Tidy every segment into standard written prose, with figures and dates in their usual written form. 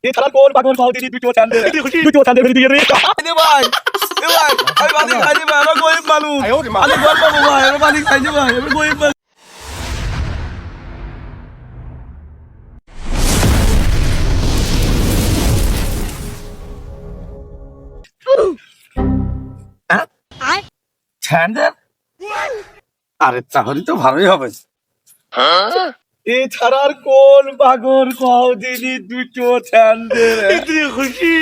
এছাড়া কোন পাগল পাউতিনি দুটো চান্দে ভেরি দিয়ে রে ভাই ভাই আমি পানি খাইনি ভাই আমরা গরিব মানুষ আমি গল্প ভাই আমি পানি খাইনি ভাই আমি গরিব মানুষ স্যান্ডেল আরে তাহলে তো ভালোই হবে এছাড়া আর কোন পাগল পাউতিনি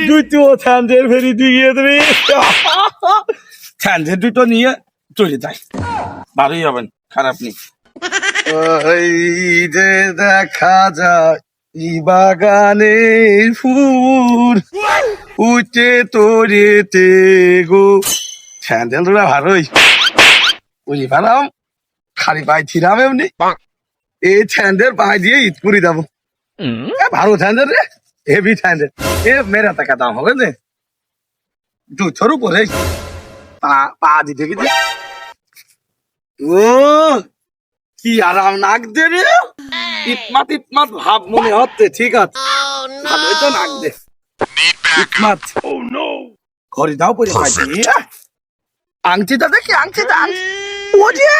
দুটো চান্দে ভেরি দিয়ে রে স্যান্ডেল দুটো নিয়ে চলে যাই ভালোই হবেন খারাপ নেই ওই যে দেখা যায় ই বাগানের ফুল উঠে তোরেতে গো স্যান্ডেল দুটা ভালোই ওই ভালাম খালি পাই ছিলাম এমনি এই স্যান্ডেল পাই দিয়ে ঈদ করে যাবো ভালো স্যান্ডেল রে হেভি স্যান্ডেল এ মেরা টাকা দাম হবে না দুশোর উপরে পা দিতে গেছি ও কি আরাম নাক দে রে ইটমাত ভাব মনে হচ্ছে ঠিক আছে ভালোই তো নাক দে ইটমাত ঘরে দাও পরে পাইছি আংটিটা দেখি আংটিটা ও যে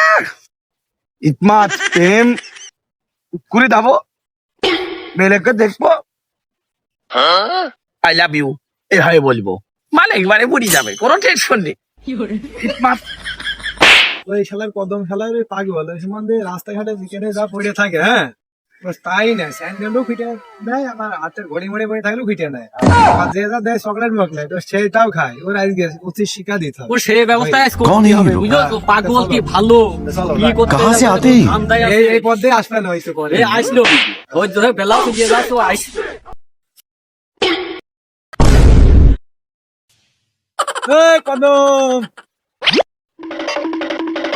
ইটমাত প্রেম করে যাবো মেলেকে দেখবো আই লাভ ইউ এভাবে বলবো মানে একবারে বুড়ি যাবে কোনো টেনশন নেই ইটমাত ওই শালার কদম শালার ওই পাগল ওই সম্বন্ধে রাস্তাঘাটে বিকেলে যা পড়ে থাকে হ্যাঁ তাই না স্যান্ডেলও ফিটে দেয় আমার হাতের ঘড়ি মড়ে পড়ে থাকলেও ফিটে নেয় আর যে যা দেয় চকলেট মকলেট তো সেটাও খায় ওর আজকে উচিত শিক্ষা দিতে হবে ওর সেই ব্যবস্থা করতে হবে বুঝলো তো পাগল কি ভালো কি করতে कहाँ से आते हैं? এই পথ দিয়ে আসবে না হয়তো করে এই আসলো ওই ধরে বেলাও তো দিয়ে যাচ্ছে আইস এই কদম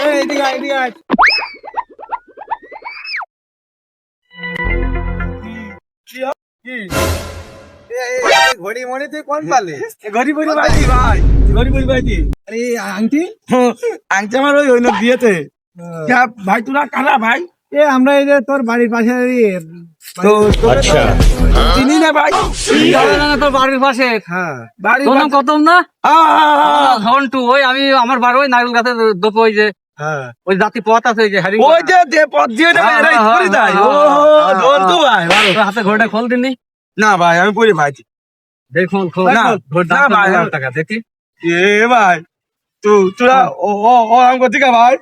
এই এদিকে আয়, এদিকে আয়। কি? ঘড়ি মনে তুই কোন পালে ঘড়ি পরি বাজি ভাই ঘড়ি পরি পাইছি আরে আংটি আংটি আমার ওই ওই দিয়েছে ভাই তোরা কারা ভাই এ আমরা এই যে তোর বাড়ির পাশে তো চিনি না ভাই তোর বাড়ির পাশে হ্যাঁ বাড়ি তোর নাম কতম না ঘন্টু ওই আমি আমার বাড়ি ওই নারকেল গাছের দোপ ওই যে হ্যাঁ ওই জাতি পথ আছে ওই যে হ্যারি ওই যে পথ দিয়ে যাবে এরাই করে দেয় ও ধর তো ভাই ভালো হাতে ঘোড়াটা খোল দিননি না ভাই আমি পড়ি ভাই দেখুন খোল না, না ভাই, টাকা দেখি এ ভাই তোরা ও ও ও আম করতে ভাই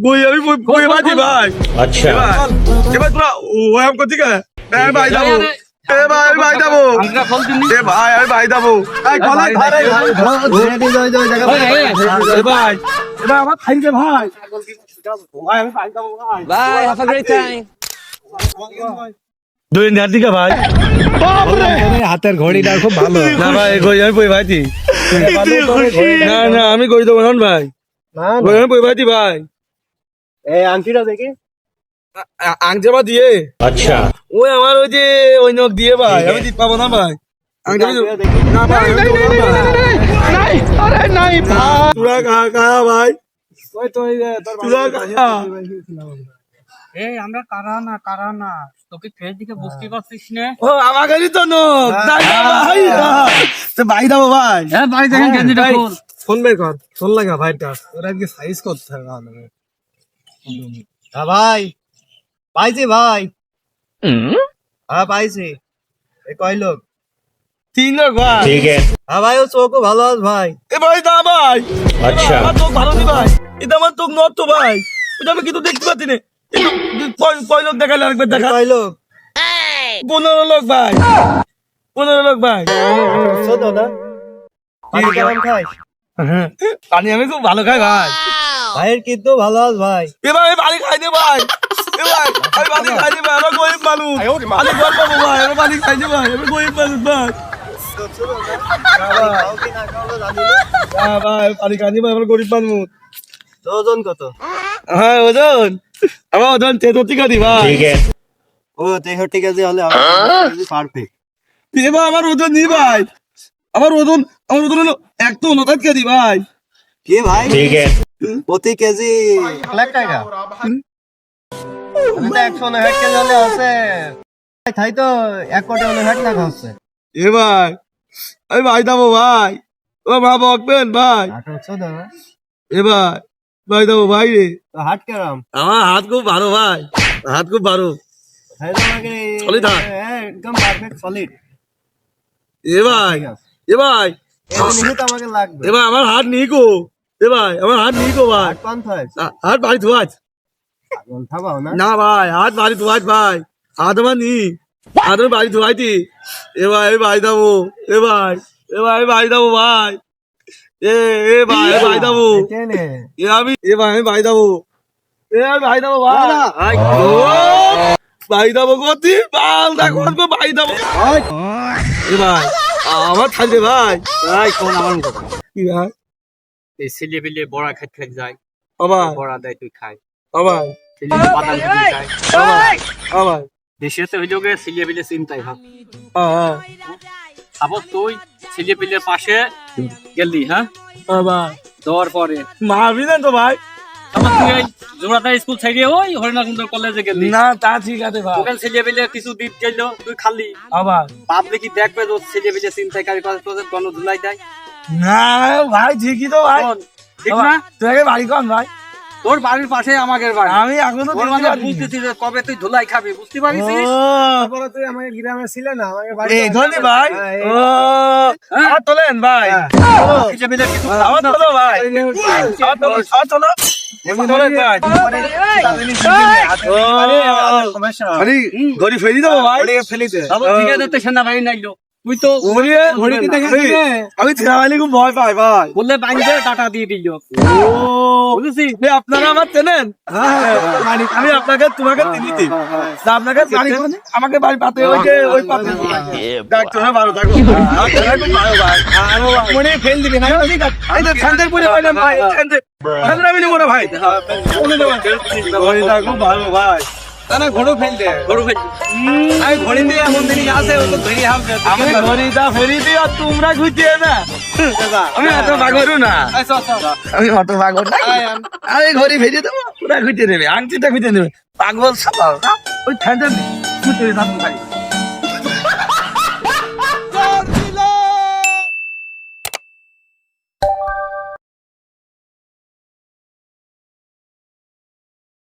বই আমি বই বাজি ভাই अच्छा এবার তোরা ও আম করতে ভাই যাবো এ ভাই আমি ভাই যাবো আমরা খোল দিননি এ ভাই আমি ভাই যাবো এই কলাই ধারে এ ভাই এবার আমার খাইছে ভাই ভাই আমি ভাই যাবো ভাই by have a great time দুই নেট দিকে ভাই হাতের ঘড়িটা খুব ভালো না ভাই কই আমি বই ভাইছি না না আমি কই দেবো না ভাই কই আমি বই ভাইছি ভাই এই আংটিটা দেখি আংজেবা দিয়ে अच्छा ওই আমার ওই যে ওই নখ দিয়ে ভাই আমি দিতে পাবো না ভাই না ভাই তোরা কাকা ভাই ওই তো ওই যে তোর তুলা কাকা এই আমরা কারা না তোকে ফেস দিকে বুঝতে পারছিস না ও আমাদেরই তো নখ তাই না ভাই তো ভাই দাও ভাই হ্যাঁ ভাই দেখেন গেঞ্জিটা খোল ফোন বের কর ফোন লাগা ভাইটা ওর আজকে সাইজ করতে হবে হ্যাঁ ভাই পাইছি ভাই হ্যাঁ পাইছি এ কয় লোক তিন লোক ভাই ठीक है হ্যাঁ ভাই ও চোখও ভালো আছে ভাই এ ভাই দা ভাই अच्छा আমার চোখ ভালো নি ভাই এটা আমার চোখ নট তো ভাই এটা আমি কিন্তু দেখতে পাচ্ছি না কয় লোক দেখালে আরেকবার দেখা কয় লোক 15 লোক ভাই 15 লোক ভাই শোধ না পানি কেমন খাই পানি আমি খুব ভালো খাই ভাই ভাইয়ের কিন্তু ভালো আছে ভাই এবার আমি পানি খাই নি ভাই এবার আমি পানি খাই নি ভাই আমরা গরিব মানুষ পানি জল পাবো ভাই আমি পানি খাই নি ভাই আমি গরিব মানুষ ভাই ভাই পানি খাই নি ভাই আমরা গরিব মানুষ ওজন কত হ্যাঁ ওজন আমার ওজন 63 কেজি ভাই ठीक है ও 63 কেজি হলে পারফেক্ট এবার আমার ওজন নি ভাই আমার ওজন হলো 159 কেজি ভাই কি ভাই ठीक है প্রতি কেজি 1 লাখ টাকা আমি তো 159 কেজি হলে আছে তাই তো 1 কোটি হলে 1 টাকা হচ্ছে এ ভাই আমি ভাই যাবো ভাই, ও মা বকবেন ভাই, এ ভাই ভাই যাবো ভাই রে। হাট কেরাম আমার হাত খুব ভালো ভাই, হাত খুব ভালো। Solid হাত। একদম পারফেক্ট সলিড। এ ভাই এ ভাই আমাকে লাগবে এ ভাই আমার হাত নেই গো, এ ভাই আমার হাত নেই গো ভাই, হাত বাড়ি ধোয়াছ থামাও না না ভাই, হাত বাড়ি ধোয়াছ ভাই, হাত আমার নি, হাত আমি বাড়ি ধোয়াইতি। এ ভাই আমি বাড়ি যাবো, এ ভাই এ ভাই আমি বাড়ি যাবো ভাই, এ ভাই আমি বাড়ি যাবো, এ আমি এ ভাই আমি বাড়ি যাবো, এ আমি বাড়ি যাবো ভাই, ও বাড়ি যাবো গতি বাল দেখো গো বাড়ি যাবো। এ ভাই আমার থাকবে ভাই, শোন আমার কথা, কি ভাই এই ছেলে পেলে বড়া খাইতে খাইতে যায়, আবার বড়া দেয় তুই খাই, আবার ছেলে পেলে বাদাম খেতে খায়, আবার আবার দেশেতে হইল গে ছেলে পেলে চিন্তাই ভাব। হ্যাঁ সাপোজ তুই ছেলে পেলের পাশে গেলি, হ্যাঁ, আবার দেওয়ার পরে মারবি না তো ভাই? তারপর তুই এই জোড়াটা স্কুল ছেড়ে ওই হরিণাকুণ্ড কলেজে গেলি, না তা ঠিক আছে ভাই, ওখানে ছেলে পেলে কিছু দিন গেল, তুই খালি আবার পাবলিকই দেখবে তোর ছেলে পেলে চিন্তাকারী করে তোদের গণ ধুলাই দেয়। না ভাই ঠিকই তো ভাই, শোন, ঠিক না? তুই আগে বাড়ি কর ভাই, তোর বাড়ির পাশে আমাদের বাড়ি, আমি এখনো তোর মানে বুঝতেছি যে কবে তুই ধুলাই খাবি, বুঝতে পারিস? তারপরে তুই আমাকে গ্রামে ছিলে না আমাকে বাড়ি এই ধনী ভাই, হ্যাঁ, ও আমার তোলেন ভাই, ছেলে পেলে কিছু আমার তোলো ভাই, আমার তোলো, আমার তোলো, এমনি তোলেন ভাই, আরে ঘড়ি ফেরি দেবো ভাই, ফেলিতে ঠিক আছে, তো সেনাবাহিনী নাইলো, তুই তো আমি ছেড়াবালি খুব ভয় পাই ভাই। বললে বাইন্দে টাটা দিয়ে দিল, বুঝেছি? আপনারা আমার চেনেন, আমি আপনাকে তোমাকে চিনিতি, তা আপনাকে বাড়ি আমাকে বাড়ি পাতে ওই যে ওই পাতে দেখ তোমরা ভালো থাকো, আমার ছেলে খুব ভালো ভাই, মনে ফেল দিবি না ঠিক আছে এই তো ঠান্ডার পরে ভাই না ভাই, ঠান্ডা আমি নেবো না ভাই, খুব ভালো ভাই, না ঘোড়ো ফেল দে গরু ফেল আমি ঘড়ি দিয়ে এমন দিনই আছে ও তো ধরি হামছে আমি ঘড়িটা ফেরি দিই আর তোমরা ঘুরতে না, আমি অত বাগরু না, আমি অত বাগর না, আমি ঘড়ি ফেরিয়ে দেবো তোরা ঘুরতে নেবে, আংটিটা ঘুরতে নেবে, পাগল সাপাল ওই ঠান্ডা নেই ঘুরতে যাবো ভাই।